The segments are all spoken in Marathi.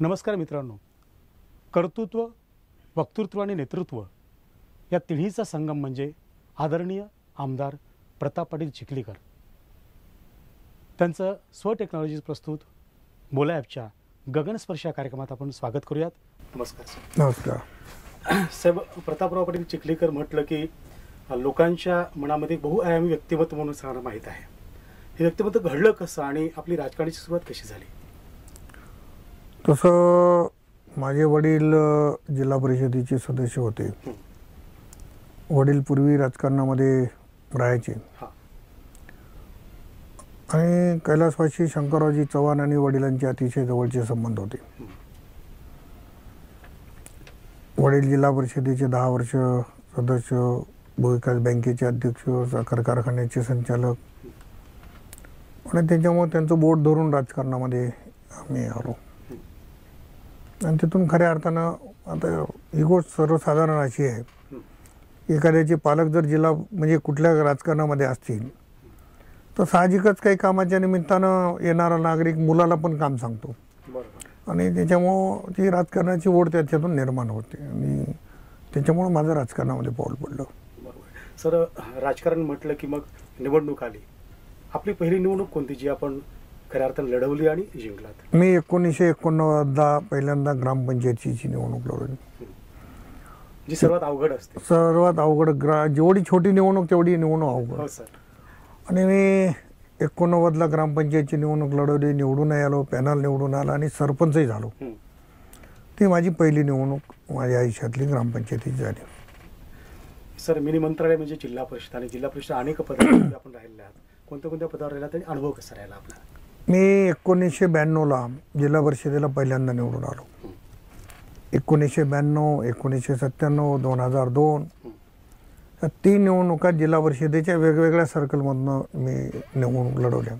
नमस्कार मित्रांनो, कर्तृत्व, वक्तृत्व आणि नेतृत्व या तिन्हीचा संगम म्हणजे आदरणीय आमदार प्रताप पाटील चिखलीकर. त्यांचं स्व टेक्नॉलॉजीज प्रस्तुत बोला ॲपच्या गगनस्पर्श या कार्यक्रमात आपण स्वागत करूयात. नमस्कार सर. नमस्कार साहेब, प्रतापराव पाटील चिखलीकर म्हटलं की लोकांच्या मनामध्ये बहुआयामी व्यक्तिमत्व म्हणून सगळ्यांना माहीत आहे. हे व्यक्तिमत्व घडलं कसं आणि आपली राजकारणाची सुरुवात कशी झाली? तसं माझे वडील जिल्हा परिषदेचे सदस्य होते. वडील पूर्वी राजकारणामध्ये राहायचे आणि कैलासवासी शंकररावजी चव्हाण आणि वडिलांचे अतिशय जवळचे संबंध होते. वडील जिल्हा परिषदेचे 10 वर्ष सदस्य, भूविकास बँकेचे अध्यक्ष, साखर कारखान्याचे संचालक आणि त्याच्यामुळे त्यांचं बोट धरून राजकारणामध्ये आम्ही आलो. आणि तिथून खऱ्या अर्थानं आता ही गोष्ट सर्वसाधारण अशी आहे, एखाद्याचे पालक जर जिल्हा म्हणजे कुठल्या राजकारणामध्ये असतील तर साहजिकच काही कामाच्या निमित्तानं येणारा नागरिक मुलाला पण काम सांगतो आणि त्याच्यामुळं ती राजकारणाची ओढ त्याच्यातून निर्माण होते आणि त्याच्यामुळं माझं राजकारणामध्ये पाऊल पडलं. सर, राजकारण म्हटलं की मग निवडणूक आली. आपली पहिली निवडणूक कोणती जी आपण खऱ्या अर्थानं लढवली आणि जिंकलात? मी 1989 पहिल्यांदा ग्रामपंचायतीची निवडणूक लढवली. जी सर्वात अवघड असते. सर्वात अवघड जेवढी छोटी निवडणूक तेवढी निवडणूक अवघड. हो सर. आणि मी 89ला ग्रामपंचायतची निवडणूक लढवली, निवडून आलो, पॅनल निवडून आला आणि सरपंचही झालो. ती माझी पहिली निवडणूक माझ्या आयुष्यातली ग्रामपंचायतीची झाली. सर, मिनी मंत्रालय म्हणजे जिल्हा परिषद आणि जिल्हा परिषद अनेक पदावर आपण राहिलेले आहात. कोणत्या कोणत्या पदावर राहिला आणि अनुभव कसा राहिला आपला? मी 1992ला जिल्हा परिषदेला पहिल्यांदा निवडून आलो. 1992, 1997, 2002 या 3 निवडणुका जिल्हा परिषदेच्या वेगवेगळ्या सर्कलमधनं मी निवडणूक लढवल्या.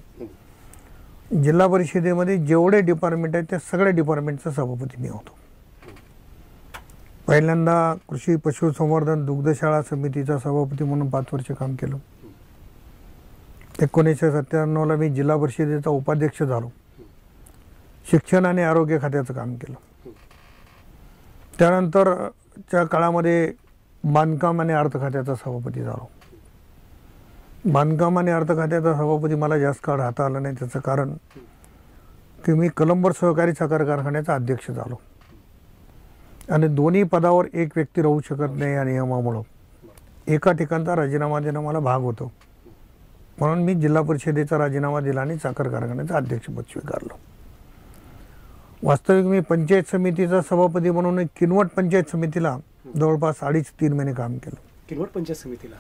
जिल्हा परिषदेमध्ये जेवढे डिपार्टमेंट आहेत त्या सगळ्या डिपार्टमेंटचा सभापती मी होतो. पहिल्यांदा कृषी पशुसंवर्धन दुग्धशाळा समितीचा सभापती म्हणून 5 वर्ष काम केलं. 1997ला मी जिल्हा परिषदेचा उपाध्यक्ष झालो. शिक्षण आणि आरोग्य खात्याचं काम केलं. त्यानंतरच्या काळामध्ये बांधकाम आणि अर्थ खात्याचा सभापती झालो. बांधकाम आणि अर्थ खात्याचा सभापती मला जास्त काळ राहता आलं नाही. त्याचं कारण की मी कलंबर सहकारी साखर कारखान्याचा अध्यक्ष झालो आणि दोन्ही पदावर एक व्यक्ती राहू शकत नाही या नियमामुळं एका ठिकाणचा राजीनामा देणं मला भाग होतं. म्हणून मी जिल्हा परिषदेचा राजीनामा दिला आणि साखर कारखान्याचं अध्यक्षपद स्वीकारलं. वास्तविक मी पंचायत समितीचा सभापती म्हणून किनवट पंचायत समितीला जवळपास 2.5-3 महिने काम केलं. किनवट पंचायत समितीला?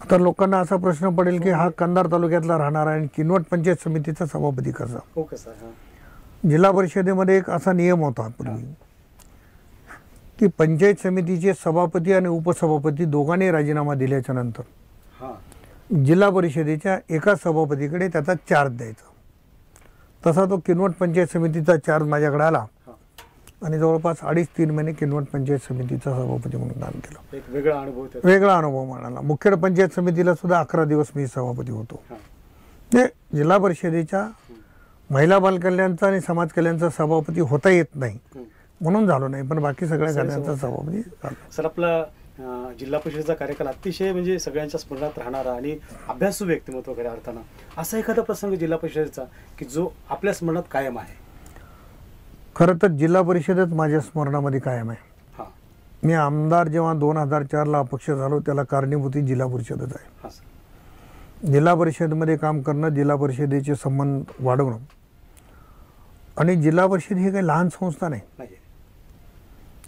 आता लोकांना असा प्रश्न पडेल की हा कंधार तालुक्यातला राहणार आहे आणि किनवट पंचायत समितीचा सभापती कसा? हो, कसा? जिल्हा परिषदेमध्ये एक असा नियम होता पूर्वी की पंचायत समितीचे सभापती आणि उपसभापती दोघांनी राजीनामा दिल्याच्या नंतर जिल्हा परिषदेच्या एका सभापतीकडे त्याचा चार्ज द्यायचा. तसा तो किनवट पंचायत समितीचा चार्ज माझ्याकडे आला आणि जवळपास 2.5-3 महिने किनवट पंचायत समितीचा सभापती म्हणून काम केलं. एक वेगळा अनुभव मिळाला. मुखेड पंचायत समितीला सुद्धा 11 दिवस मी सभापती होतो. ते जिल्हा परिषदेच्या महिला बालकल्याणचा आणि समाज कल्याणचा सभापती होता येत नाही म्हणून झालो नाही, पण बाकी सगळ्या खात्यांचा सभापती झालो. सर, आपला जिल्हा परिषदेचा कार्यकाल अतिशय म्हणजे सगळ्यांच्या स्मरणात राहणारा आणि अभ्यासू व्यक्तिमत्व खऱ्या अर्थानं असा एखादा प्रसंग जिल्हा परिषदेचा की जो आपल्या स्मरणात कायम आहे? खरं तर जिल्हा परिषदच माझ्या स्मरणामध्ये कायम आहे. मी आमदार जेव्हा 2004ला अपक्ष झालो त्याला कारणीभूती जिल्हा परिषदच आहे. जिल्हा परिषदेमध्ये काम करणं, जिल्हा परिषदेचे संबंध वाढवणं आणि जिल्हा परिषद ही काही लहान संस्था नाही.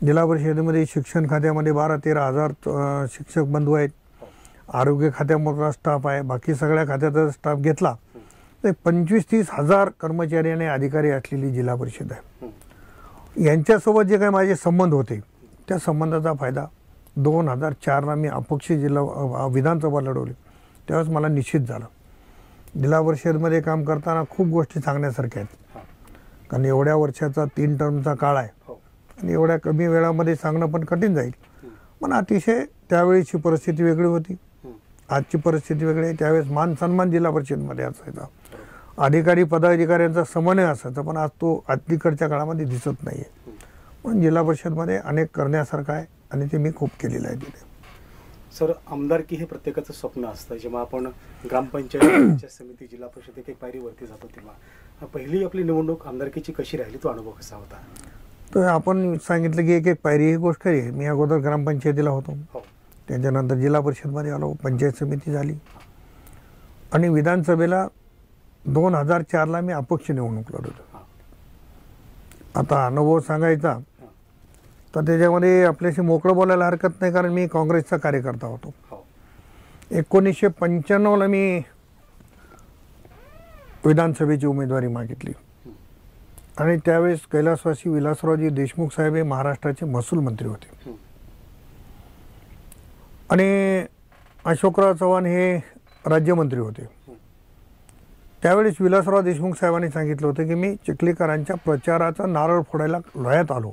जिल्हा परिषदेमध्ये शिक्षण खात्यामध्ये 12-13 हजार शिक्षक बंधू आहेत. आरोग्य खात्यामधला स्टाफ आहे. बाकी सगळ्या खात्याचा स्टाफ घेतला तर 25-30 हजार कर्मचारी आणि अधिकारी असलेली जिल्हा परिषद आहे. यांच्यासोबत जे काही माझे संबंध होते त्या संबंधाचा फायदा 2004ला मी अपक्ष जिल्हा विधानसभा लढवली त्यावेळेस मला निश्चित झालं. जिल्हा परिषदमध्ये काम करताना खूप गोष्टी सांगण्यासारख्या आहेत, कारण एवढ्या वर्षाचा 3 टर्मचा काळ आहे आणि एवढ्या कमी वेळामध्ये सांगणं पण कठीण जाईल. पण अतिशय त्यावेळीची परिस्थिती वेगळी होती, आजची परिस्थिती वेगळी आहे. त्यावेळेस मान सन्मान जिल्हा परिषदमध्ये असायचा अधिकारी पदाधिकाऱ्यांचा समन्वय असायचा, पण आज तो अलीकडच्या काळामध्ये दिसत नाही आहे. पण जिल्हा परिषदमध्ये अनेक करण्यासारखं आहे आणि ते मी खूप केलेलं आहे तिथे. सर, आमदारकी हे प्रत्येकाचं स्वप्न असतं. जेव्हा आपण ग्रामपंचायत समिती जिल्हा परिषद एक पायरीवरती जातो तेव्हा पहिली आपली निवडणूक आमदारकीची कशी राहिली, तो अनुभव कसा होता? तर आपण सांगितलं की एक पायरी ही गोष्ट आहे. मी अगोदर ग्रामपंचायतीला होतो, त्याच्यानंतर जिल्हा परिषदमध्ये आलो, पंचायत समिती झाली आणि विधानसभेला 2004ला मी अपक्ष निवडणूक लढवतो. आता अनुभव सांगायचा तर त्याच्यामध्ये आपल्याशी मोकळं बोलायला हरकत नाही, कारण मी काँग्रेसचा कार्यकर्ता होतो. 1995ला मी विधानसभेची उमेदवारी मागितली आणि त्यावेळेस कैलासवासी विलासरावजी देशमुख साहेब हे महाराष्ट्राचे महसूल मंत्री होते आणि अशोकराव चव्हाण हे राज्यमंत्री होते. त्यावेळेस विलासराव देशमुख साहेबांनी सांगितलं होतं की मी चिखलीकरांच्या प्रचाराचा नारळ फोडायला लोह्यात आलो,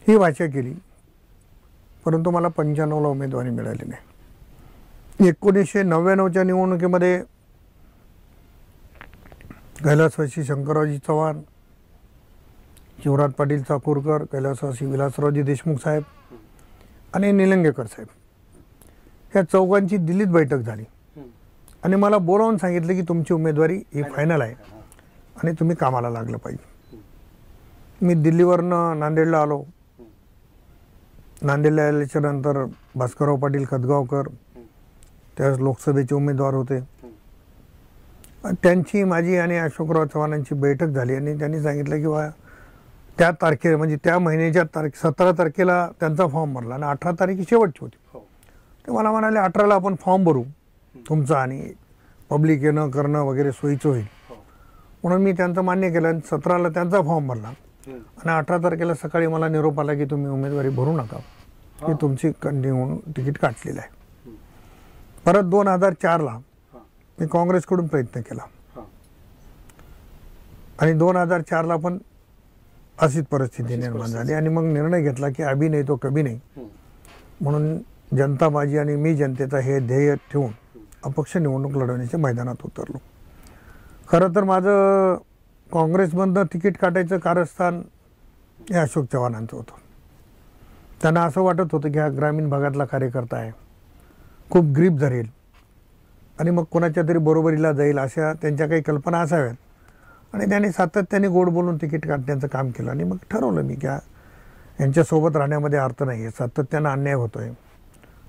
ही भाषा केली, परंतु मला 95ला उमेदवारी मिळाली नाही. 1999च्या निवडणुकीमध्ये कैलासवासी शंकररावजी चव्हाण, शिवराज पाटील चाकूरकर, कैलासवासी विलासरावजी देशमुख साहेब आणि निलंगेकर साहेब ह्या चौघांची दिल्लीत बैठक झाली आणि मला बोलावून सांगितलं की तुमची उमेदवारी ही फायनल आहे आणि तुम्ही कामाला लागलं पाहिजे. मी दिल्लीवरनं नांदेडला आलो. नांदेडला आल्याच्या नंतर भास्करराव पाटील खतगावकर त्यावेळेस लोकसभेचे उमेदवार होते, त्यांची माझी आणि अशोकराव चव्हाणांची बैठक झाली आणि त्यांनी सांगितलं की बा त्या तारखेला म्हणजे त्या महिन्याच्या 17 तारखेला त्यांचा फॉर्म भरला आणि 18 तारखे शेवटची होती. ते मला म्हणाले 18ला आपण फॉर्म भरू तुमचा आणि पब्लिक येणं करणं वगैरे सोयीचं होईल, म्हणून मी त्यांचं मान्य केलं आणि 17ला त्यांचा फॉर्म भरला आणि 18 तारखेला सकाळी मला निरोप आला की तुम्ही उमेदवारी भरू नका, की तुमची कंटिन्यू तिकीट काटलेलं आहे. परत 2004ला मी काँग्रेसकडून प्रयत्न केला आणि 2004ला पण अशीच परिस्थिती निर्माण झाली आणि मग निर्णय घेतला की अभी नाही तो कभी नाही, म्हणून जनता माझी आणि मी जनतेचा हे ध्येय ठेवून अपक्ष निवडणूक लढवण्याच्या मैदानात उतरलो. खरं तर माझं काँग्रेसमधनं तिकीट काटायचं कारस्थान हे अशोक चव्हाणांचं होतं. त्यांना असं वाटत होतं की हा ग्रामीण भागातला कार्यकर्ता आहे, खूप ग्रीप धरेल आणि मग कोणाच्या तरी बरोबरीला जाईल, अशा त्यांच्या काही कल्पना असाव्यात आणि त्यांनी सातत्याने गोड बोलून तिकीट काढण्याचं काम केलं. आणि मग ठरवलं मी की यांच्यासोबत राहण्यामध्ये अर्थ नाही आहे, सातत्यानं अन्याय होतो आहे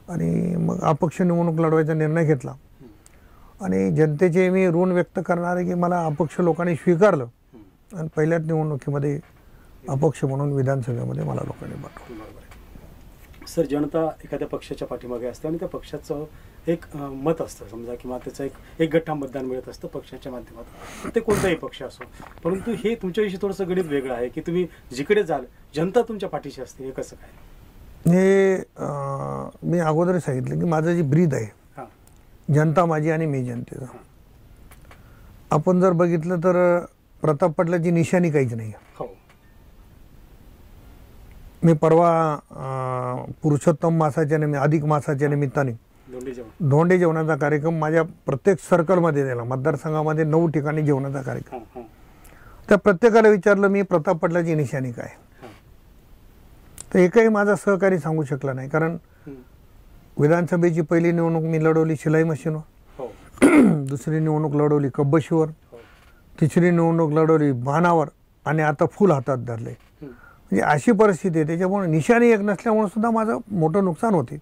आणि मग अपक्ष निवडणूक लढवायचा निर्णय घेतला आणि जनतेचे मी ऋण व्यक्त करणार आहे की मला अपक्ष लोकांनी स्वीकारलं आणि पहिल्याच निवडणुकीमध्ये अपक्ष म्हणून विधानसभेमध्ये मला लोकांनी पाठवलं. सर, जनता एखाद्या पक्षाच्या पाठीमागे असते आणि त्या पक्षाचं एक मत असतं समजा, किंवा त्याचं एक गठ्ठा मतदान मिळत असतं पक्षाच्या माध्यमातून, ते कोणताही पक्ष असो. परंतु हे तुमच्याविषयी थोडंसं गणित वेगळं आहे की तुम्ही जिकडे जाल जनता तुमच्या पाठीशी असते. हे कसं काय? हे मी अगोदर सांगितलं की माझं जी ब्रीद आहे, जनता माझी आणि मी जनतेचा. आपण जर बघितलं तर प्रताप पाटलाची निशाणी काहीच नाही. मी परवा पुरुषोत्तम मासाच्या अधिक मासाच्या निमित्ताने धोंडे जेवणाचा कार्यक्रम माझ्या प्रत्येक सर्कलमध्ये दिला. मतदारसंघामध्ये 9 ठिकाणी जेवणाचा कार्यक्रम. त्या प्रत्येकाला विचारलं मी प्रताप पाटलाची निशाणी काय, तर एकही माझा सहकारी सांगू शकला नाही. कारण विधानसभेची पहिली निवडणूक मी लढवली शिलाई मशीनवर, दुसरी निवडणूक लढवली कब्बशीवर, तिसरी निवडणूक लढवली बाणावर आणि आता फुल हातात धरले. म्हणजे अशी परिस्थिती आहे. त्याच्यामुळे निशाणी एक नसल्यामुळे सुद्धा माझं मोठं नुकसान होते.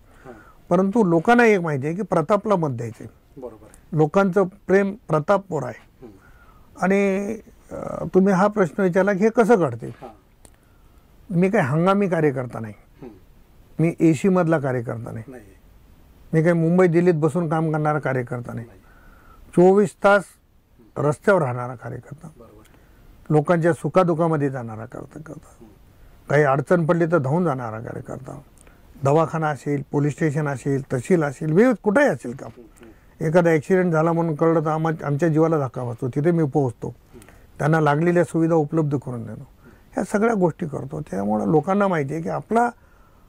परंतु लोकांना एक माहिती आहे की प्रतापला मत द्यायचे. लोकांचं प्रेम प्रतापवर आहे. आणि तुम्ही हा प्रश्न विचारला की हे कसं घडते. मी काही हंगामी कार्यकर्ता नाही, मी AC मधला कार्यकर्ता नाही, मी काही मुंबई दिल्लीत बसून काम करणारा कार्यकर्ता नाही, 24 तास रस्त्यावर राहणारा कार्यकर्ता, लोकांच्या सुखादुखामध्ये जाणारा कार्यकर्ता, काही अडचण पडली तर धावून जाणारा कार्यकर्ता, दवाखाना असेल, पोलीस स्टेशन असेल, तहसील असेल, विविध कुठेही असेल काम. एखादा ॲक्सिडेंट झाला म्हणून कळलं तर आमच्या जीवाला धक्का बसतो, तिथे मी पोहोचतो, त्यांना लागलेल्या सुविधा उपलब्ध करून देणं, ह्या सगळ्या गोष्टी करतो. त्यामुळे लोकांना माहिती आहे की आपला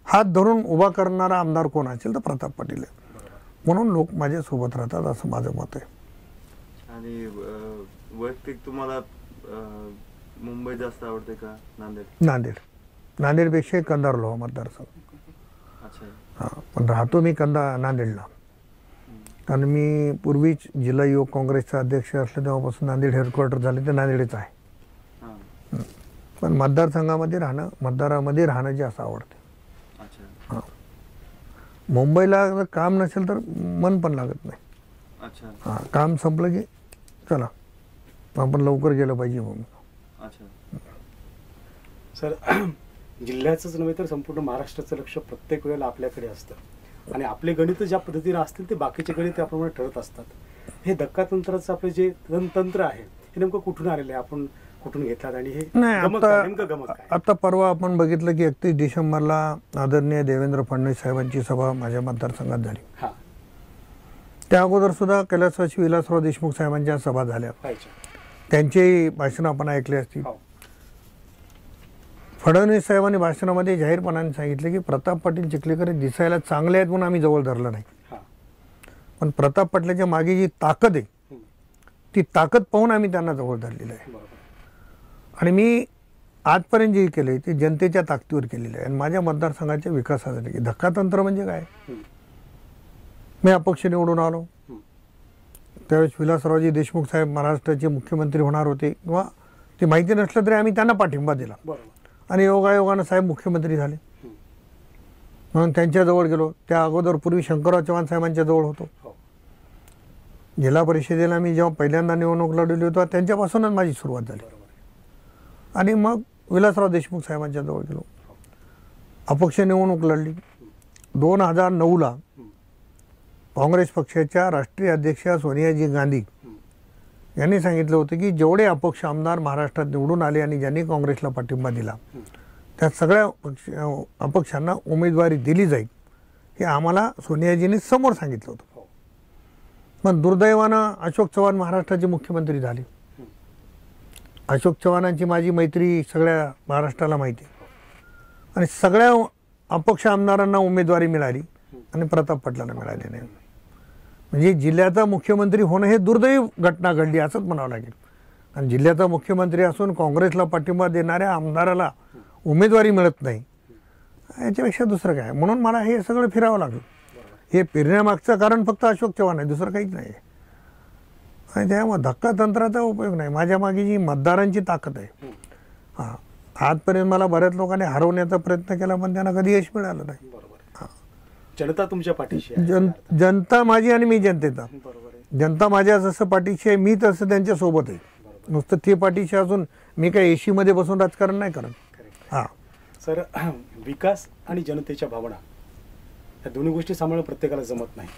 हात धरून उभा करणारा आमदार कोण असेल तर प्रताप पाटील आहे. म्हणून लोक माझ्यासोबत राहतात असं माझं मत आहे. आणि वैयक्तिक तुम्हाला मुंबई जास्त आवडते का नांदेड? नांदेडपेक्षा कंधार लोहा मतदारसंघ. अच्छा. हां, पण राहतो मी नांदेडला. कारण मी पूर्वीच जिल्हा युवक काँग्रेसचा अध्यक्ष असले तेव्हापासून नांदेड हेडक्वार्टर झाले ते नांदेडच आहे. पण मतदारामध्ये राहणं जास्त आवडते. हां, मुंबईला जर काम नसेल तर मन पण लागत नाही. हां, काम संपलं की चला आपण लवकर गेलं पाहिजे म्हणून. सर, जिल्ह्याचंच नव्हे तर संपूर्ण महाराष्ट्राचं लक्ष प्रत्येक वेळेला आपल्याकडे असतं आणि आपले गणित ज्या पद्धतीने असतील ते बाकीचे गणित त्याप्रमाणे ठरत असतात. हे धक्कातंत्राचं आपले जे तंत्र आहे हे नेमकं कुठून आलेलं आहे, आपण कुठून घेतलात आणि हे नेमकं गमत काय? आता परवा आपण बघितलं की 31 डिसेंबरला आदरणीय देवेंद्र फडणवीस साहेबांची सभा माझ्या मतदारसंघात झाली. त्या अगोदर सुद्धा कैलासवासी विलासराव देशमुख साहेबांच्या सभा झाल्या, त्यांचेही भाषण आपण ऐकले असतील. फडणवीस साहेबांनी भाषणामध्ये जाहीरपणाने सांगितले की प्रताप पाटील चिखलीकर दिसायला चांगले आहेत म्हणून आम्ही जवळ धरलं नाही, पण प्रताप पाटलाच्या मागे जी ताकद आहे ती ताकद पाहून आम्ही त्यांना जवळ धरलेलं आहे. आणि मी आजपर्यंत जे केले ते जनतेच्या ताकदीवर केलेलं आहे आणि माझ्या मतदारसंघाच्या विकासासाठी. धक्कातंत्र म्हणजे काय? मी अपक्ष निवडून आलो त्यावेळेस विलासरावजी देशमुख साहेब महाराष्ट्राचे मुख्यमंत्री होणार होते किंवा ते माहिती नसलं तरी आम्ही त्यांना पाठिंबा दिला आणि योगायोगानं साहेब मुख्यमंत्री झाले म्हणून त्यांच्याजवळ गेलो. त्या अगोदर पूर्वी शंकरराव चव्हाण साहेबांच्या जवळ होतो. जिल्हा परिषदेला मी जेव्हा पहिल्यांदा निवडणूक लढवली होती त्यांच्यापासूनच माझी सुरुवात झाली आणि मग विलासराव देशमुख साहेबांच्या जवळ गेलो. अपक्ष निवडणूक लढली. 2009ला काँग्रेस पक्षाच्या राष्ट्रीय अध्यक्षा सोनियाजी गांधी यांनी सांगितलं होतं की जेवढे अपक्ष आमदार महाराष्ट्रात निवडून आले आणि ज्यांनी काँग्रेसला पाठिंबा दिला त्या सगळ्या अपक्षांना उमेदवारी दिली जाईल हे आम्हाला सोनियाजींनी समोर सांगितलं होतं. पण दुर्दैवानं अशोक चव्हाण महाराष्ट्राचे मुख्यमंत्री झाले. अशोक चव्हाणांची माझी मैत्री सगळ्या महाराष्ट्राला माहिती आहे आणि सगळ्या अपक्ष आमदारांना उमेदवारी मिळाली आणि प्रताप पाटलांना मिळाली नाही. म्हणजे जिल्ह्याचा मुख्यमंत्री होणं हे दुर्दैवी घटना घडली असंच म्हणावं लागेल. आणि जिल्ह्याचा मुख्यमंत्री असून काँग्रेसला पाठिंबा देणाऱ्या आमदाराला उमेदवारी मिळत नाही याच्यापेक्षा दुसरं काय. म्हणून मला हे सगळं फिरावं लागलं. हे फिरण्यामागचं कारण फक्त अशोक चव्हाण आहे, दुसरं काहीच नाही. आणि त्यामुळे धक्कातंत्राचा उपयोग नाही. माझ्या मागे जी मतदारांची ताकद आहे. हां, आजपर्यंत मला बऱ्याच लोकांनी हरवण्याचा प्रयत्न केला पण त्यांना कधी यश मिळालं नाही. जनता तुमच्या पाठीशी जनता माझी आणि मी जनतेचा. जनता माझ्या जसं पाठीशी आहे मी तसं त्यांच्या सोबत आहे. नुसतं ते पाठीशी असून मी काय एसी मध्ये बसून राजकारण नाही करत. हां सर, विकास आणि जनतेच्या भावना या दोन्ही गोष्टी सांभाळणं प्रत्येकाला जमत नाही.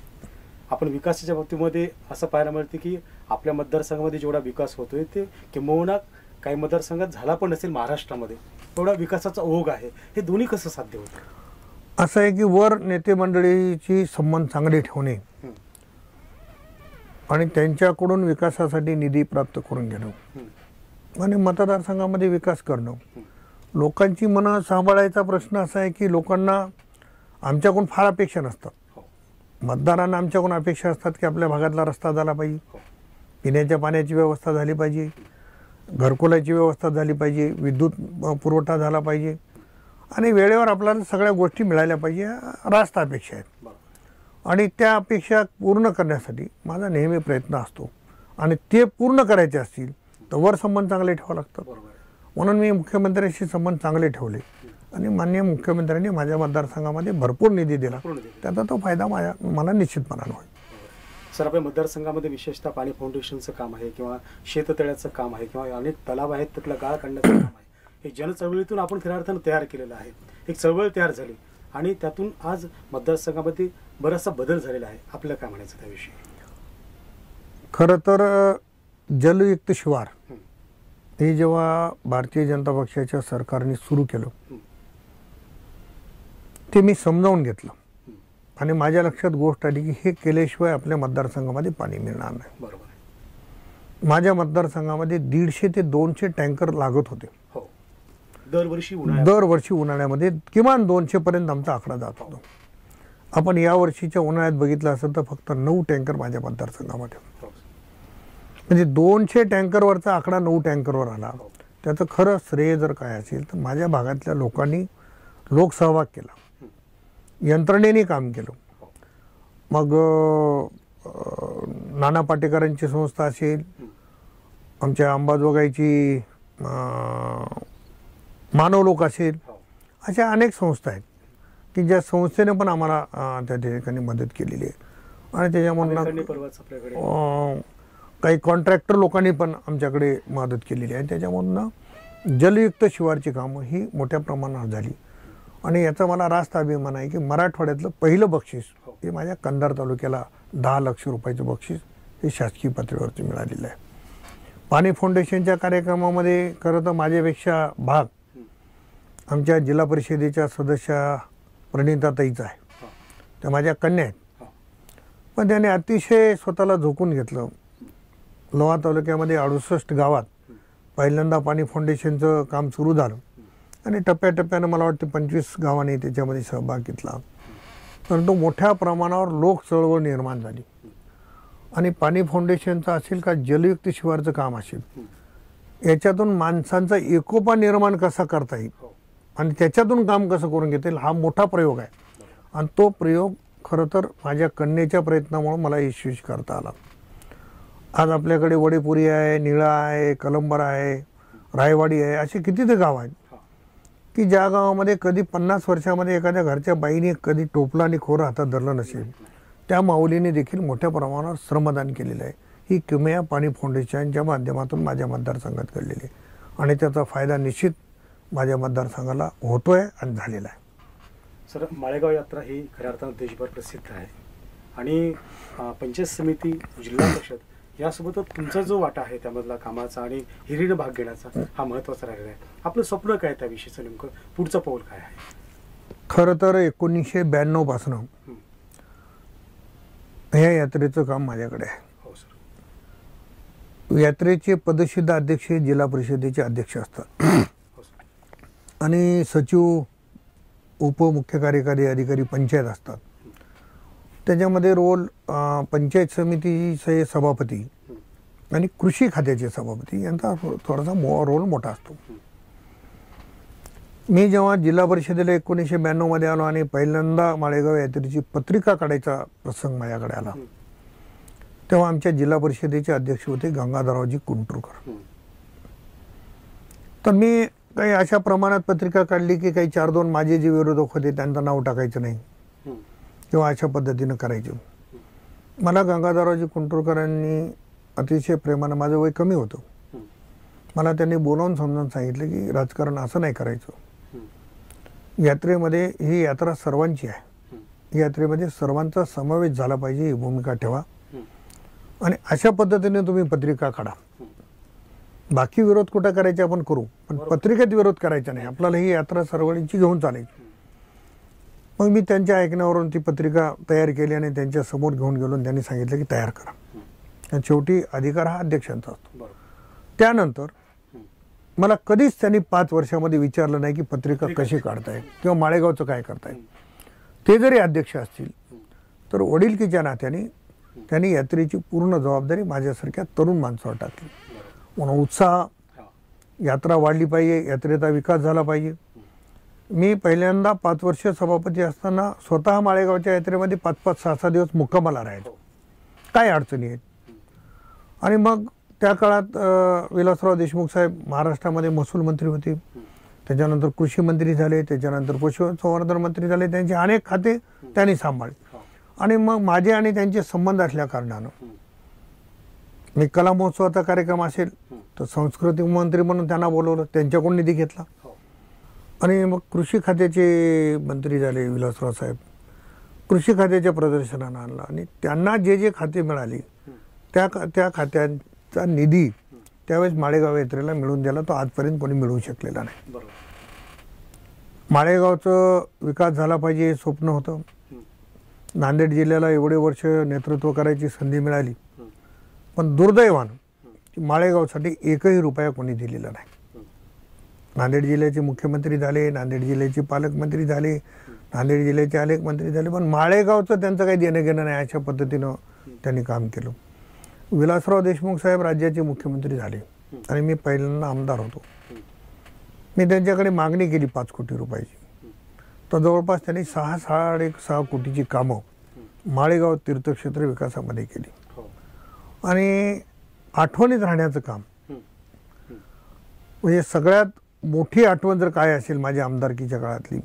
आपण विकासाच्या बाबतीमध्ये असं पाहायला मिळते की आपल्या मतदारसंघामध्ये जेवढा विकास होतोय ते किंबहुना काही मतदारसंघात झाला पण नसेल महाराष्ट्रामध्ये तेवढा विकासाचा ओघ आहे. हे दोन्ही कसं साध्य होतं? असं आहे की वर नेते मंडळीची संबंध चांगले ठेवणे आणि त्यांच्याकडून विकासासाठी निधी प्राप्त करून घेणं आणि मतदारसंघामध्ये विकास करणं. लोकांची मनं सांभाळायचा प्रश्न असा आहे की लोकांना आमच्याकडून फार अपेक्षा नसतात. मतदारांना आमच्याकडून अपेक्षा असतात की आपल्या भागातला रस्ता झाला पाहिजे, पिण्याच्या पाण्याची व्यवस्था झाली पाहिजे, घरकुलाची व्यवस्था झाली पाहिजे, विद्युत पुरवठा झाला पाहिजे आणि वेळेवर आपल्याला सगळ्या गोष्टी मिळाल्या पाहिजे. रास्त अपेक्षा आहेत आणि त्या अपेक्षा पूर्ण करण्यासाठी माझा नेहमी प्रयत्न असतो आणि ते पूर्ण करायचे असतील तर वर संबंध चांगले ठेवावे लागतात. म्हणून मी मुख्यमंत्र्यांशी संबंध चांगले ठेवले आणि माननीय मुख्यमंत्र्यांनी माझ्या मतदारसंघामध्ये भरपूर निधी दिला. त्याचा तो फायदा मला निश्चितपणाने होईल. सर, आपल्या मतदारसंघामध्ये विशेषतः पाणी फाउंडेशनचं काम आहे किंवा शेततळ्याचं काम आहे किंवा अनेक तलाव आहेत त्यातला गाळ काढण्याचं काम आहे. हे जनचळवळीतून आपण खऱ्या अर्थानं तयार केलेलं आहे. एक चळवळ तयार झाली आणि त्यातून आज मतदारसंघामध्ये बराचसा बदल झालेला आहे. आपल्याला काय म्हणायचं त्याविषयी? खरं तर जलयुक्त शिवार हे जेव्हा भारतीय जनता पक्षाच्या सरकारने सुरू केलं ते मी समजावून घेतलं आणि माझ्या लक्षात गोष्ट आली की हे केल्याशिवाय आपल्या मतदारसंघामध्ये पाणी मिळणार नाही. बरोबर. माझ्या मतदारसंघामध्ये 150 ते 200 टँकर लागत होते दरवर्षी उन्हाळ्यामध्ये. किमान 200 पर्यंत आमचा आकडा जात होता. आपण या वर्षीच्या उन्हाळ्यात बघितलं असेल तर फक्त 9 टँकर माझ्या मतदारसंघामध्ये. म्हणजे 200 टँकरवरचा आकडा 9 टँकरवर आला. त्याचं खरं श्रेय जर काय असेल तर माझ्या भागातल्या लोकांनी लोकसहभाग केला, यंत्रणेने काम केलं. मग नाना पाटेकरांची संस्था असेल, आमच्या अंबाजोगाईची मानवलोक असेल, अशा अनेक संस्था आहेत की ज्या संस्थेने पण आम्हाला त्या ठिकाणी मदत केलेली आहे. आणि त्याच्यामधून काही कॉन्ट्रॅक्टर लोकांनी पण आमच्याकडे मदत केलेली आहे. त्याच्यामधून जलयुक्त शिवारची कामं ही मोठ्या प्रमाणावर झाली. आणि याचा मला रास्त अभिमान आहे की मराठवाड्यातलं पहिलं बक्षीस हे माझ्या कंधार तालुक्याला 10 लाख रुपयाचं बक्षीस हे शासकीय पातळीवरती मिळालेलं आहे. पाणी फाउंडेशनच्या कार्यक्रमामध्ये खरं तर माझ्यापेक्षा भाग आमच्या जिल्हा परिषदेच्या सदस्या प्रणिताताईचा आहे. त्या माझ्या कन्या आहेत. पण त्याने अतिशय स्वतःला झोकून घेतलं. लोहा तालुक्यामध्ये 68 गावात पहिल्यांदा पाणी फाउंडेशनचं काम सुरू झालं आणि टप्प्याटप्प्यानं मला वाटतं 25 गावांनी त्याच्यामध्ये सहभाग घेतला. परंतु मोठ्या प्रमाणावर लोक चळवळ निर्माण झाली. आणि पाणी फाउंडेशनचं असेल का जलयुक्त शिवारचं काम असेल, याच्यातून माणसांचा एकोपा निर्माण कसा करता येईल आणि त्याच्यातून काम कसं करून घेता येईल हा मोठा प्रयोग आहे. आणि तो प्रयोग खरं तर माझ्या कन्येच्या प्रयत्नामुळे मला यशस्वी करता आला. आज आपल्याकडे वडेपुरी आहे, निळा आहे, कलंबर आहे, रायवाडी आहे, असे कितीतरी गाव आहेत की ज्या गावामध्ये कधी 50 वर्षामध्ये एखाद्या घरच्या बाईने कधी टोपला आणि खोरं हातात धरलं नसेल, त्या माऊलीने देखील मोठ्या प्रमाणावर श्रमदान केलेलं आहे. ही किमया पाणी फाउंडेशनच्या माध्यमातून माझ्या मतदारसंघात घडलेली आहे आणि त्याचा फायदा निश्चित माझ्या मतदारसंघाला होतोय आणि झालेला आहे. सर, माळेगाव यात्रा ही खऱ्या अर्थानं देशभर प्रसिद्ध आहे आणि पंचायत समिती, जिल्हा परिषद यासोबतच तुमचा जो वाटा आहे त्यामधला कामाचा आणि हिरीनं भाग घेण्याचा हा महत्त्वाचा राहिलेला आहे. आपलं स्वप्न काय त्याविषयीचं, नेमकं पुढचं पाऊल काय आहे? खरं तर 1992 पासून ह्या यात्रेचं काम माझ्याकडे आहे. हो सर. यात्रेचे पदसिद्ध अध्यक्ष जिल्हा परिषदेचे अध्यक्ष असतात आणि सचिव, उपमुख्य कार्यकारी अधिकारी पंचायत असतात. त्याच्यामध्ये रोल पंचायत समितीचे सभापती आणि कृषी खात्याचे सभापती यांचा थोडासा रोल मोठा असतो. मी जेव्हा जिल्हा परिषदेला 1992 मध्ये आलो आणि पहिल्यांदा माळेगाव यात्रेची पत्रिका काढायचा प्रसंग माझ्याकडे आला, तेव्हा आमच्या जिल्हा परिषदेचे अध्यक्ष होते गंगाधररावजी कुंटूरकर. तर मी काही अशा प्रमाणात पत्रिका काढली की काही 4-2 माझे जे विरोधक होते त्यांचं नाव टाकायचं नाही किंवा अशा पद्धतीनं करायचं. मला गंगाधररावजी कुंटूरकरांनी अतिशय प्रेमानं, माझं वय कमी होतं, मला त्यांनी बोलावून समजावून सांगितलं की राजकारण असं नाही करायचं. यात्रेमध्ये ही यात्रा सर्वांची आहे, यात्रेमध्ये सर्वांचा समावेश झाला पाहिजे ही भूमिका ठेवा आणि अशा पद्धतीने तुम्ही पत्रिका काढा. बाकी विरोध कुठं करायचे आपण करू, पण पत्रिकेत विरोध करायचा नाही. आपल्याला ही यात्रा सर्वांची घेऊन चालायची. मग मी त्यांच्या ऐकण्यावरून ती पत्रिका तयार केली आणि त्यांच्या समोर घेऊन गेलो आणि त्यांनी सांगितलं की तयार करा. आणि शेवटी अधिकार हा अध्यक्षांचा असतो. त्यानंतर मला कधीच त्यांनी 5 वर्षामध्ये विचारलं नाही की पत्रिका कशी काढताय किंवा माळेगावचं काय करताय. ते जरी अध्यक्ष असतील तर वडीलकीच्या नात्याने त्यांनी यात्रेची पूर्ण जबाबदारी माझ्यासारख्या तरुण माणसावर टाकली. म्हणून उत्साह, यात्रा वाढली पाहिजे, यात्रेचा विकास झाला पाहिजे. मी पहिल्यांदा 5 वर्ष सभापती असताना स्वतः माळेगावच्या यात्रेमध्ये 5-5, 6-6 दिवस मुक्कामाला राहायचो. काय अडचणी आहेत. आणि मग त्या काळात विलासराव देशमुख साहेब महाराष्ट्रामध्ये महसूल मंत्री होते, त्याच्यानंतर कृषी मंत्री झाले, त्याच्यानंतर पशुसंवर्धन मंत्री झाले. त्यांचे अनेक खाते त्यांनी सांभाळले. आणि मग माझे आणि त्यांचे संबंध असल्या कारणानं मी कला महोत्सवाचा कार्यक्रम असेल तर सांस्कृतिक मंत्री म्हणून त्यांना बोलवलं, त्यांच्याकडून निधी घेतला. आणि मग कृषी खात्याचे मंत्री झाले विलासराव साहेब, कृषी खात्याच्या प्रदर्शनानं आणला आणि त्यांना जे जे खाते मिळाली त्या खात्यांचा निधी त्यावेळेस माळेगाव यात्रेला मिळून दिला. तो आजपर्यंत कोणी मिळवू शकलेला नाही. माळेगावचं विकास झाला पाहिजे हे स्वप्न होतं. नांदेड जिल्ह्याला एवढे वर्ष नेतृत्व करायची संधी मिळाली, पण दुर्दैवानं माळेगावसाठी एकही रुपया कोणी दिलेला नाही. नांदेड जिल्ह्याचे मुख्यमंत्री झाले, नांदेड जिल्ह्याचे पालकमंत्री झाले, नांदेड जिल्ह्याचे अनेक मंत्री झाले, पण माळेगावचं त्यांचं काही देणं घेणं नाही. अशा पद्धतीनं त्यांनी काम केलं. विलासराव देशमुख साहेब राज्याचे मुख्यमंत्री झाले आणि मी पहिल्यांदा आमदार होतो. मी त्यांच्याकडे मागणी केली 5 कोटी रुपयाची. तर जवळपास त्यांनी 6.5 कोटीची कामं माळेगाव तीर्थक्षेत्र विकासामध्ये केली. आणि आठवणीत राहण्याचं काम म्हणजे सगळ्यात मोठी आठवण जर काय असेल माझ्या आमदारकीच्या काळातली,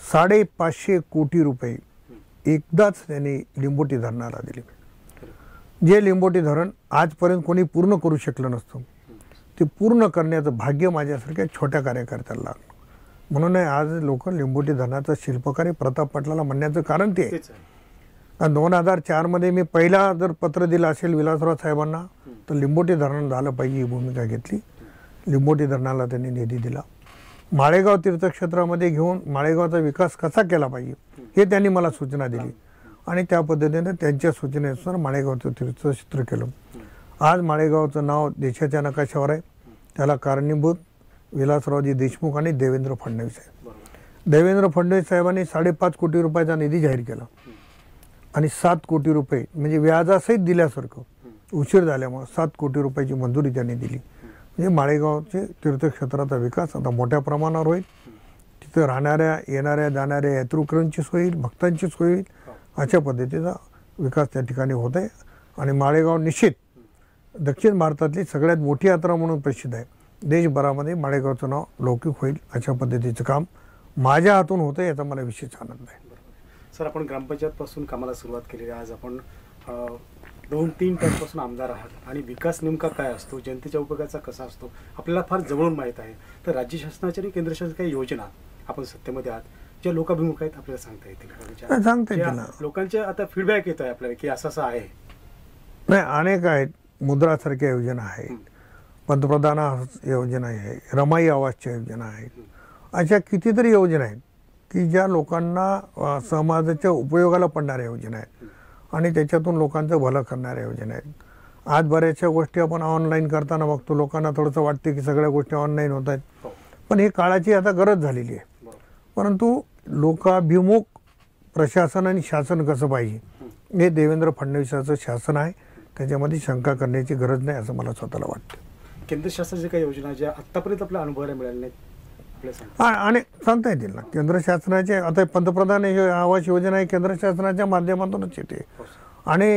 550 कोटी रुपये एकदाच त्यांनी लिंबोटी धरणाला दिले. जे लिंबोटी धरण आजपर्यंत कोणी पूर्ण करू शकलं नसतं, ते पूर्ण करण्याचं भाग्य माझ्यासारख्या छोट्या कार्यकर्त्याला लागलं. म्हणून आज लोक लिंबोटी धरणाचं शिल्पकार प्रताप पाटलाला म्हणण्याचं कारण ते आहे. 2004 मध्ये मी पहिला जर पत्र दिलं असेल विलासराव साहेबांना तर लिंबोटी धरण झालं पाहिजे ही भूमिका घेतली. लिंबोटी धरणाला त्यांनी निधी दिला. माळेगाव तीर्थक्षेत्रामध्ये घेऊन माळेगावचा विकास कसा केला पाहिजे हे त्यांनी मला सूचना दिली आणि त्या पद्धतीने त्यांच्या सूचनेनुसार माळेगावचं तीर्थक्षेत्र केलं. आज माळेगावचं नाव देशाच्या नकाशावर आहे. त्याला कारणीभूत विलासरावजी देशमुख आणि देवेंद्र फडणवीस आहे. देवेंद्र फडणवीस साहेबांनी 5.5 कोटी रुपयाचा निधी जाहीर केला आणि 7 कोटी रुपये म्हणजे व्याजासहित दिल्यासारखं उशीर झाल्यामुळे 7 कोटी रुपयाची मंजुरी त्यांनी दिली. म्हणजे माळेगावचे तीर्थक्षेत्राचा विकास आता मोठ्या प्रमाणावर होईल. तिथं राहणाऱ्या येणाऱ्या जाणाऱ्या यात्रेकरूंची सोय होईल, भक्तांची सोय होईल. अशा पद्धतीचा विकास त्या ठिकाणी होत आहे आणि माळेगाव निश्चित दक्षिण भारतातली सगळ्यात मोठी यात्रा म्हणून प्रसिद्ध आहे. देशभरामध्ये माळेगावचं नाव लौकिक होईल अशा पद्धतीचं काम माझ्या हातून होतं याचा मला विशेष आनंद आहे. सर, आपण ग्रामपंचायतपासून कामाला सुरुवात केलेली आहे. आज आपण 2-3 टर्मपासून आमदार आहात आणि विकास नेमका काय असतो, जनतेच्या उपयोगाचा कसा असतो आपल्याला फार जवळून माहीत आहे. तर राज्य शासनाच्या आणि केंद्र शासनाच्या काही योजना आपण सत्तेमध्ये आहात ज्या लोकाभिमुख आहेत आपल्याला सांगता येतील? सांगता येतील. लोकांचे आता फीडबॅक येत आहे आपल्याला की असं असं आहे. नाही, अनेक आहेत. मुद्रासारख्या योजना आहेत, पंतप्रधान योजना आहे, रमाई आवासच्या योजना आहेत. अशा कितीतरी योजना आहेत की ज्या लोकांना समाजाच्या उपयोगाला पडणाऱ्या योजना आहेत आणि त्याच्यातून लोकांचं भलं करणाऱ्या योजना आहेत. आज बऱ्याचशा गोष्टी आपण ऑनलाईन करताना बघतो. लोकांना थोडंसं वाटते की सगळ्या गोष्टी ऑनलाईन होत आहेत, पण ही काळाची आता गरज झालेली आहे. परंतु लोकाभिमुख प्रशासन आणि शासन कसं पाहिजे हे देवेंद्र फडणवीसाचं शासन आहे. त्याच्यामध्ये शंका करण्याची गरज नाही असं मला स्वतःला वाटतं. केंद्र शासनाच्या काही योजना ज्या आतापर्यंत आपल्या अनुभवाला मिळाल्या नाहीत आणि सांगता येतील ना. केंद्र शासनाचे आता पंतप्रधान आवास योजना आहे केंद्र शासनाच्या माध्यमातूनच येते आणि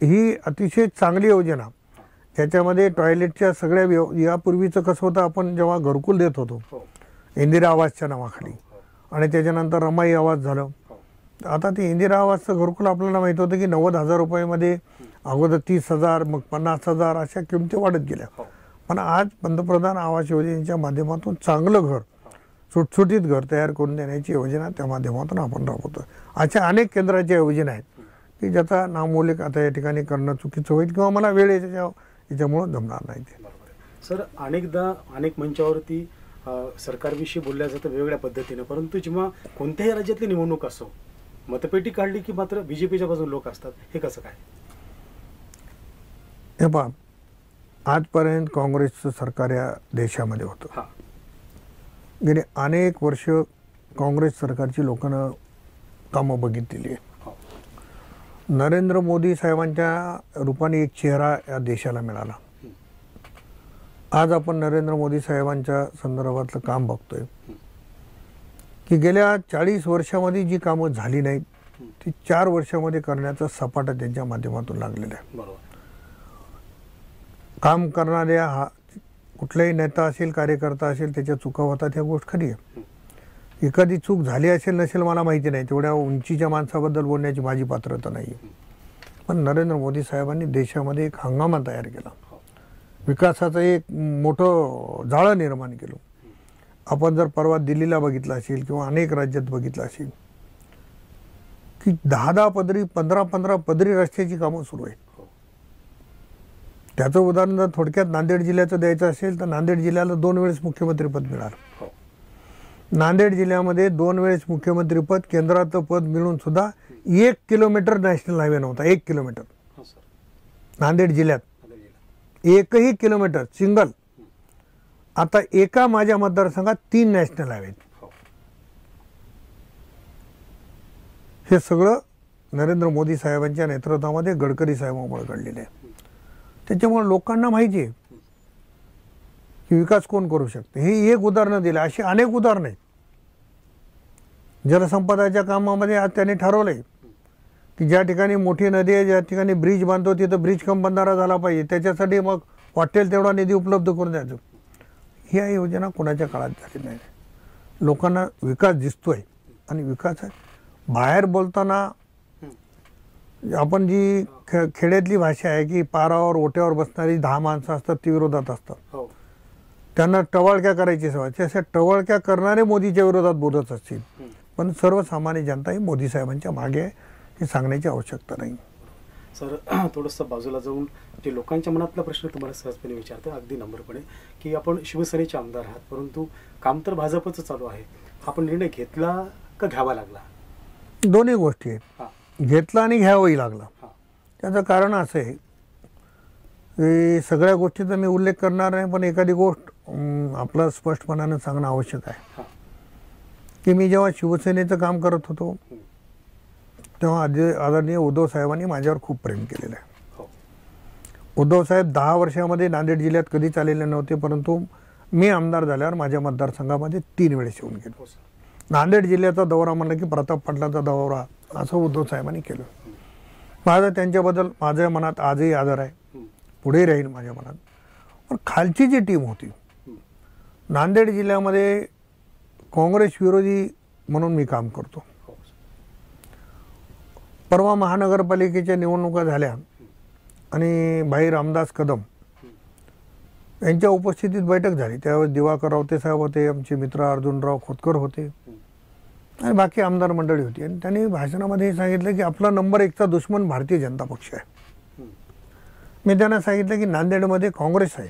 ही अतिशय चांगली योजना. त्याच्यामध्ये टॉयलेटच्या सगळ्या यापूर्वीचं कसं होतं, आपण जेव्हा घरकुल देत होतो इंदिरा आवासच्या नावाखाली आणि त्याच्यानंतर रमाई आवास झालं. आता ते इंदिरा आवासचं घरकुल आपल्याला माहित होतं की 90,000 रुपयामध्ये अगोदर 30,000 मग 50,000 अशा किमती वाढत गेल्या. पण आज पंतप्रधान आवास योजनेच्या माध्यमातून चांगलं घर, सुटसुटीत घर तयार करून देण्याची योजना त्या माध्यमातून आपण राबवतो. अशा अनेक केंद्राच्या योजना आहेत की ज्याचा नामोल्लेख आता या ठिकाणी करणं चुकीचं होईल किंवा मला वेळ याच्यामुळं जमणार नाही. ते सर, अनेकदा अनेक मंचावरती सरकारविषयी बोलल्या जातं वेगवेगळ्या पद्धतीनं, परंतु जेव्हा कोणत्याही राज्यातली निवडणूक असो मतपेटी काढली की मात्र बीजेपीच्या बाजून लोक असतात. हे कसं काय? हे पहा, आजपर्यंत काँग्रेसचं सरकार या देशामध्ये होतं. गेले अनेक वर्ष काँग्रेस सरकारची लोकांना कामं बघितलेली आहे. नरेंद्र मोदी साहेबांच्या रूपाने एक चेहरा या देशाला मिळाला. आज आपण नरेंद्र मोदी साहेबांच्या संदर्भातलं काम बघतोय की गेल्या 40 वर्षामध्ये जी कामं झाली नाहीत ती 4 वर्षामध्ये करण्याचा सपाटा त्यांच्या माध्यमातून लागलेला आहे. काम करणाऱ्या कुठलाही नेता असेल, कार्यकर्ता असेल, त्याच्या चुका होतात ह्या गोष्ट खरी आहे. एखादी चूक झाली असेल नसेल मला माहिती नाही, तेवढ्या उंचीच्या माणसाबद्दल बोलण्याची माझी पात्रता नाही. पण नरेंद्र मोदी साहेबांनी देशामध्ये एक हंगामा तयार केला, विकासाचं एक मोठं जाळं निर्माण केलं. आपण जर परवा दिल्लीला बघितलं असेल किंवा अनेक राज्यात बघितलं असेल की 10-10 पदरी 15-15 पदरी रस्त्याची कामं सुरू आहेत. त्याचं उदाहरण जर थोडक्यात नांदेड जिल्ह्याचं द्यायचं असेल तर नांदेड जिल्ह्याला 2 वेळेस मुख्यमंत्रीपद मिळालं. नांदेड जिल्ह्यामध्ये 2 वेळेस मुख्यमंत्रीपद, केंद्राचं पद मिळून सुद्धा 1 किलोमीटर नॅशनल हायवे नव्हता. 1 किलोमीटर नांदेड जिल्ह्यात, 1ही किलोमीटर सिंगल. आता एका माझ्या मतदारसंघात 3 नॅशनल हायवे. हे सगळं नरेंद्र मोदी साहेबांच्या नेतृत्वामध्ये गडकरी साहेबांमुळे घडलेलं आहे. त्याच्यामुळे लोकांना माहिती आहे की विकास कोण करू शकते. हे एक उदाहरणं दिलं, अशी अनेक उदाहरणं आहेत. जलसंपदाच्या कामामध्ये आज त्यांनी ठरवलंय की ज्या ठिकाणी मोठी नदी आहे, ज्या ठिकाणी ब्रिज बांधतो तिथं ब्रिज कम बंधारा झाला पाहिजे, त्याच्यासाठी मग वाटेल तेवढा निधी उपलब्ध करून द्यायचं. ह्या योजना कोणाच्या काळात झाली नाही. लोकांना विकास दिसतोय आणि विकास आहे. बाहेर बोलताना आपण जी खेड्यातली भाषा आहे की पारावर ओट्यावर बसणारी 10 माणसं असतात ती विरोधात असतात, त्यांना टवाळक्या करायची सवय. तशा टवाळक्या करणारे मोदीच्या विरोधात बोलत असतील, पण सर्वसामान्य जनता ही मोदी साहेबांच्या मागे आहे हे सांगण्याची आवश्यकता नाही. सर, थोडंसं बाजूला जाऊन जे लोकांच्या मनातला प्रश्न तुम्हाला सहजपणे विचारतो अगदी नम्रपणे, की आपण शिवसेनेचे आमदार आहात, परंतु काम तर भाजपचं चालू आहे. आपण निर्णय घेतला का घ्यावा लागला? दोन्ही गोष्टी आहेत. घेतला आणि घ्यावाही लागला. त्याचं कारण असं आहे की सगळ्या गोष्टीचा मी उल्लेख करणार नाही, पण एखादी गोष्ट आपलं स्पष्टपणानं सांगणं आवश्यक आहे की मी जेव्हा शिवसेनेचं काम करत होतो तेव्हा आदरणीय उद्धव साहेबांनी माझ्यावर खूप प्रेम केलेलं आहे. उद्धव साहेब 10 वर्षामध्ये नांदेड जिल्ह्यात कधीच आलेले नव्हते, परंतु मी आमदार झाल्यावर माझ्या मतदारसंघामध्ये 3 वेळेस येऊन गेलो. नांदेड जिल्ह्याचा दौरा म्हणलं की प्रताप पाटलांचा दौरा असं उद्धव साहेबांनी केलं. माझं त्यांच्याबद्दल माझ्या मनात आजही आदर आहे, पुढे राहील माझ्या मनात. पण खालची जी टीम होती नांदेड जिल्ह्यामध्ये, काँग्रेस विरोधी म्हणून मी काम करतो. परवा महानगरपालिकेच्या निवडणुका झाल्या आणि भाई रामदास कदम यांच्या उपस्थितीत बैठक झाली. त्यावेळेस दिवाकर रावते साहेब होते, आमचे मित्र अर्जुनराव खोतकर होते आणि बाकी आमदार मंडळी होती. आणि त्यांनी भाषणामध्ये हे सांगितलं की आपला नंबर 1चा दुश्मन भारतीय जनता पक्ष आहे. मी त्यांना सांगितलं की नांदेडमध्ये काँग्रेस आहे,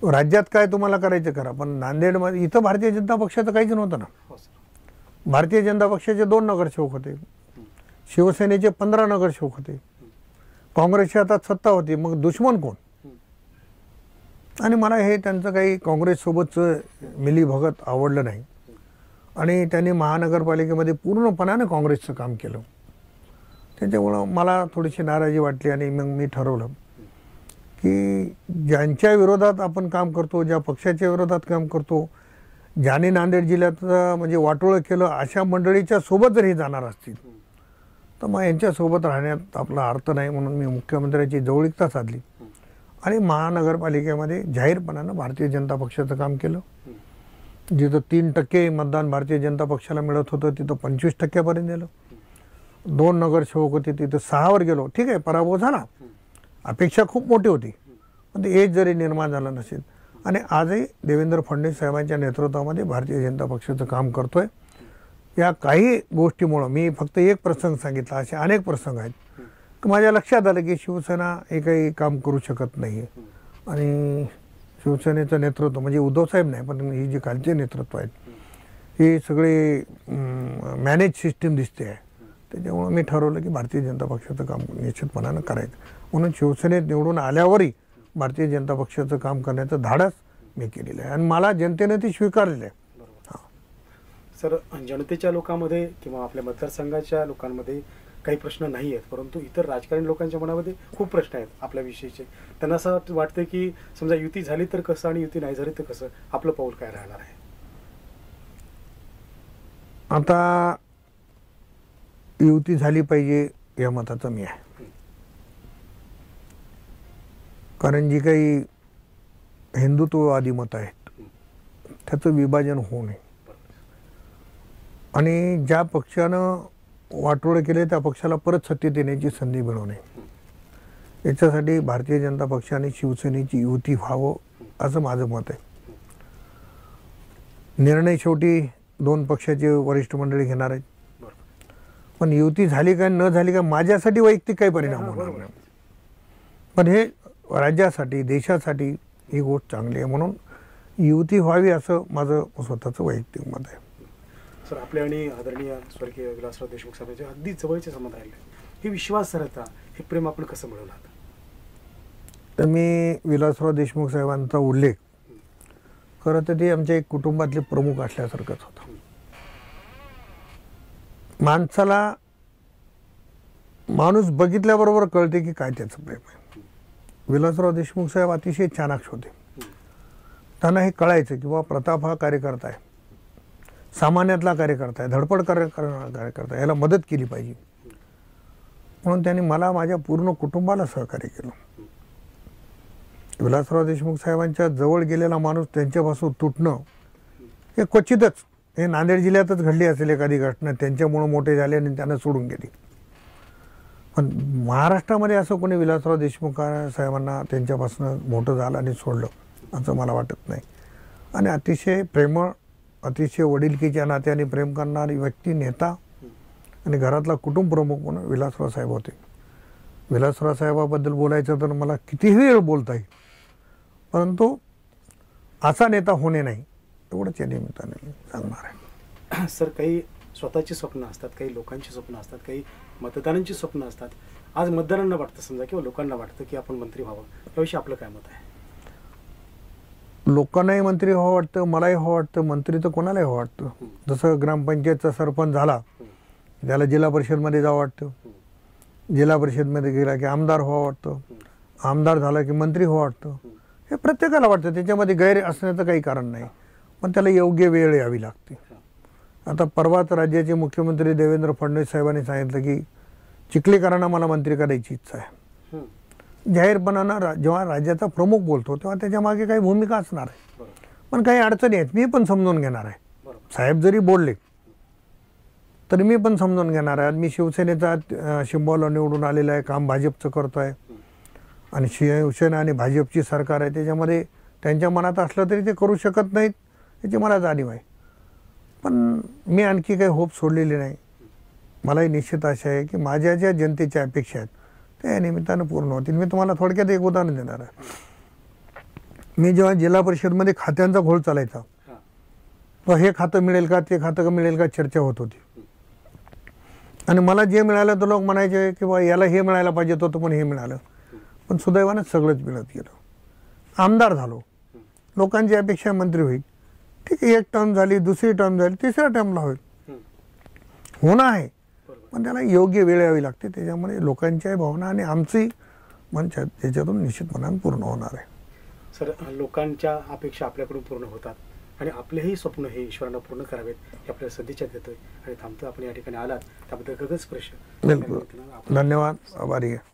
राज्यात काय तुम्हाला करायचं करा, पण नांदेडमध्ये इथं भारतीय जनता पक्षाचं काहीच नव्हतं ना. भारतीय जनता पक्षाचे 2 नगरसेवक होते, शिवसेनेचे 15 नगरसेवक होते, काँग्रेसच्या हातात सत्ता होती, मग दुश्मन कोण? आणि मला हे त्यांचं काही काँग्रेससोबतचं मिलीभगत आवडलं नाही आणि त्यांनी महानगरपालिकेमध्ये पूर्णपणाने काँग्रेसचं काम केलं. त्याच्यामुळं मला थोडीशी नाराजी वाटली आणि मग मी ठरवलं की ज्यांच्या विरोधात आपण काम करतो, ज्या पक्षाच्या विरोधात काम करतो, ज्याने नांदेड जिल्ह्यात म्हणजे वाटोळं केलं, अशा मंडळीच्या सोबत जर हे जाणार असतील तर मग यांच्यासोबत राहण्यात आपला अर्थ नाही. म्हणून मी मुख्यमंत्र्यांची जवळीकता साधली आणि महानगरपालिकेमध्ये जाहीरपणानं भारतीय जनता पक्षाचं काम केलं. जिथं 3% मतदान भारतीय जनता पक्षाला मिळत होतं तिथं 25% नेलं. 2 नगरसेवक होते तिथं 6वर गेलो. ठीक आहे, पराभव झाला, अपेक्षा खूप मोठी होती, पण ते एज जरी निर्माण झालं नसेल. आणि आजही देवेंद्र फडणवीस साहेबांच्या नेतृत्वामध्ये भारतीय जनता पक्षाचं काम करतोय. या काही गोष्टीमुळं मी फक्त एक प्रसंग सांगितला, असे अनेक प्रसंग आहेत की माझ्या लक्षात आलं की शिवसेना हे काही काम करू शकत नाही आणि शिवसेनेचं नेतृत्व म्हणजे उद्धव साहेब नाही, पण ही जी खालचे नेतृत्व आहेत हे सगळे मॅनेज सिस्टीम दिसते आहे. त्याच्यामुळं मी ठरवलं की भारतीय जनता पक्षाचं काम निश्चितपणानं करायचं. म्हणून शिवसेनेत निवडून आल्यावरही भारतीय जनता पक्षाचं काम करण्याचं धाडस मी केलेलं आहे आणि मला जनतेने ते स्वीकारलेलं आहे. सर, जनतेच्या लोकांमध्ये किंवा आपल्या मतदारसंघाच्या लोकांमध्ये काही प्रश्न नाही आहेत, परंतु इतर राजकारणी लोकांच्या मनामध्ये खूप प्रश्न आहेत आपल्याविषयीचे. त्यांना असं वाटतं की समजा युती झाली तर कसं आणि युती नाही झाली तर कसं, आपलं पाऊल काय राहणार आहे? आता युती झाली पाहिजे या मताचा मी आहे, कारण जी काही हिंदुत्ववादी मतं आहेत त्याचं विभाजन होऊ नये आणि ज्या पक्षानं वाटोळे केले त्या पक्षाला परत सत्तेत येण्याची संधी मिळू नये, याच्यासाठी भारतीय जनता पक्ष आणि शिवसेनेची युती व्हावं असं माझं मत आहे. निर्णय शेवटी 2 पक्षाचे वरिष्ठ मंडळी घेणार आहेत, पण युती झाली काय न झाली काय माझ्यासाठी वैयक्तिक काही परिणाम होणार नाही, पण हे राज्यासाठी देशासाठी ही गोष्ट चांगली आहे. म्हणून युती व्हावी असं माझं स्वतःचं वैयक्तिक मत आहे. सर, आपल्या आणि आदरणीय स्वर्गीय विलासराव देशमुख साहेबांचे अगदी जवळचे संबंध राहिले, हे विश्वासार्हता, हे प्रेम आपण कसं मिळवलं? तर मी विलासराव देशमुख साहेबांचा उल्लेख खरं तर ते आमच्या एक कुटुंबातले प्रमुख असल्यासारखंच होतं. माणसाला माणूस बघितल्याबरोबर कळते की काय त्याचं प्रेम आहे. विलासराव देशमुख साहेब अतिशय चाणाक्ष होते. त्यांना हे कळायचं की बाबा प्रताप हा कार्यकर्ता आहे, सामान्यातला कार्यकर्ता आहे, धडपड करणारा कार्यकर्ता आहे, याला मदत केली पाहिजे. म्हणून त्यांनी मला माझ्या पूर्ण कुटुंबाला सहकार्य केलं. विलासराव देशमुख साहेबांच्या जवळ गेलेला माणूस त्यांच्यापासून तुटणं हे क्वचितच, हे नांदेड जिल्ह्यातच घडली असेल एखादी घटना, त्यांच्यामुळं मोठे झाले आणि त्यांना सोडून गेली. पण महाराष्ट्रामध्ये असं कोणी विलासराव देशमुख साहेबांना त्यांच्यापासून मोठं झालं आणि सोडलं असं मला वाटत नाही. आणि अतिशय प्रेमळ, अतिशय वडिलकीच्या नात्याने प्रेम करणारी व्यक्ती, नेता आणि घरातला कुटुंब प्रमुख म्हणून विलासराव साहेब होते. विलासराव साहेबाबद्दल बोलायचं तर मला कितीही वेळ बोलता येईल, परंतु असा नेता होणे नाही एवढंच या निमित्ताने सांगणार आहे. सर, काही स्वतःची स्वप्न असतात, काही लोकांची स्वप्न असतात, काही मतदारांची स्वप्न असतात. आज मतदारांना वाटतं समजा किंवा लोकांना वाटतं की आपण मंत्री व्हावं, याविषयी आपलं काय मत आहे? लोकांनाही मंत्री व्हावं वाटतं, मलाही व्हावं वाटतं, मंत्री तर कोणालाही व्हावं वाटतं. जसं ग्रामपंचायतचा सरपंच झाला त्याला जिल्हा परिषदमध्ये जावं वाटतं, जिल्हा परिषदमध्ये गेला की आमदार व्हावं वाटतं, आमदार झाला की मंत्री व्हावं वाटतं. हे प्रत्येकाला वाटतं, त्याच्यामध्ये गैर असण्याचं काही कारण नाही, पण त्याला योग्य वेळ यावी लागते. आता परवाच राज्याचे मुख्यमंत्री देवेंद्र फडणवीस साहेबांनी सांगितलं की चिखलीकरांना मला मंत्री करायची इच्छा आहे. जाहीरपणानं जेव्हा राज्याचा प्रमुख बोलतो तेव्हा त्याच्या मागे काही भूमिका असणार आहे, पण काही अडचणी आहेत, मी पण समजून घेणार आहे. साहेब जरी बोलले तरी मी पण समजून घेणार आहे. मी शिवसेनेचा शिंबोला निवडून आलेला आहे, काम भाजपचं करतो आहे आणि शिवसेना आणि भाजपची सरकार आहे, त्याच्यामध्ये त्यांच्या मनात असलं तरी ते करू शकत नाहीत याची मला जाणीव आहे. पण मी आणखी काही होप सोडलेली नाही. मलाही निश्चित आशा आहे की माझ्या ज्या जनतेच्या अपेक्षा आहेत त्या या निमित्तानं पूर्ण होतील. मी तुम्हाला थोडक्यात एक उदाहरण देणार आहे. मी जेव्हा जिल्हा परिषदमध्ये खात्यांचा घोळ चालायचा, तर हे खातं मिळेल का, ते खातं मिळेल का चर्चा होत होती. आणि मला जे मिळालं तर लोक म्हणायचे की बा याला हे मिळायला पाहिजे होतं पण हे मिळालं. पण सुदैवानं सगळंच मिळत गेलं. आमदार झालो, लोकांची अपेक्षा मंत्री होईल, ठीक आहे, एक टर्म झाली, दुसरी टर्म झाली, तिसऱ्या टर्मला होईल, होणं आहे, पण त्याला योग्य वेळ यावी लागते. त्याच्यामुळे लोकांच्याही भावना आणि आमची म्हणजे त्याच्यातून निश्चितपणाने पूर्ण होणार आहे. सर, लोकांच्या अपेक्षा आपल्याकडून पूर्ण होतात आणि आपलेही स्वप्न हे ईश्वरांना पूर्ण करावेत हे आपल्याला सदिच्छा देतोय आणि थांबतो. आपण या ठिकाणी आलात त्याबद्दल खरंच प्रश्न. बिलकुल, धन्यवाद, आभारी आहे.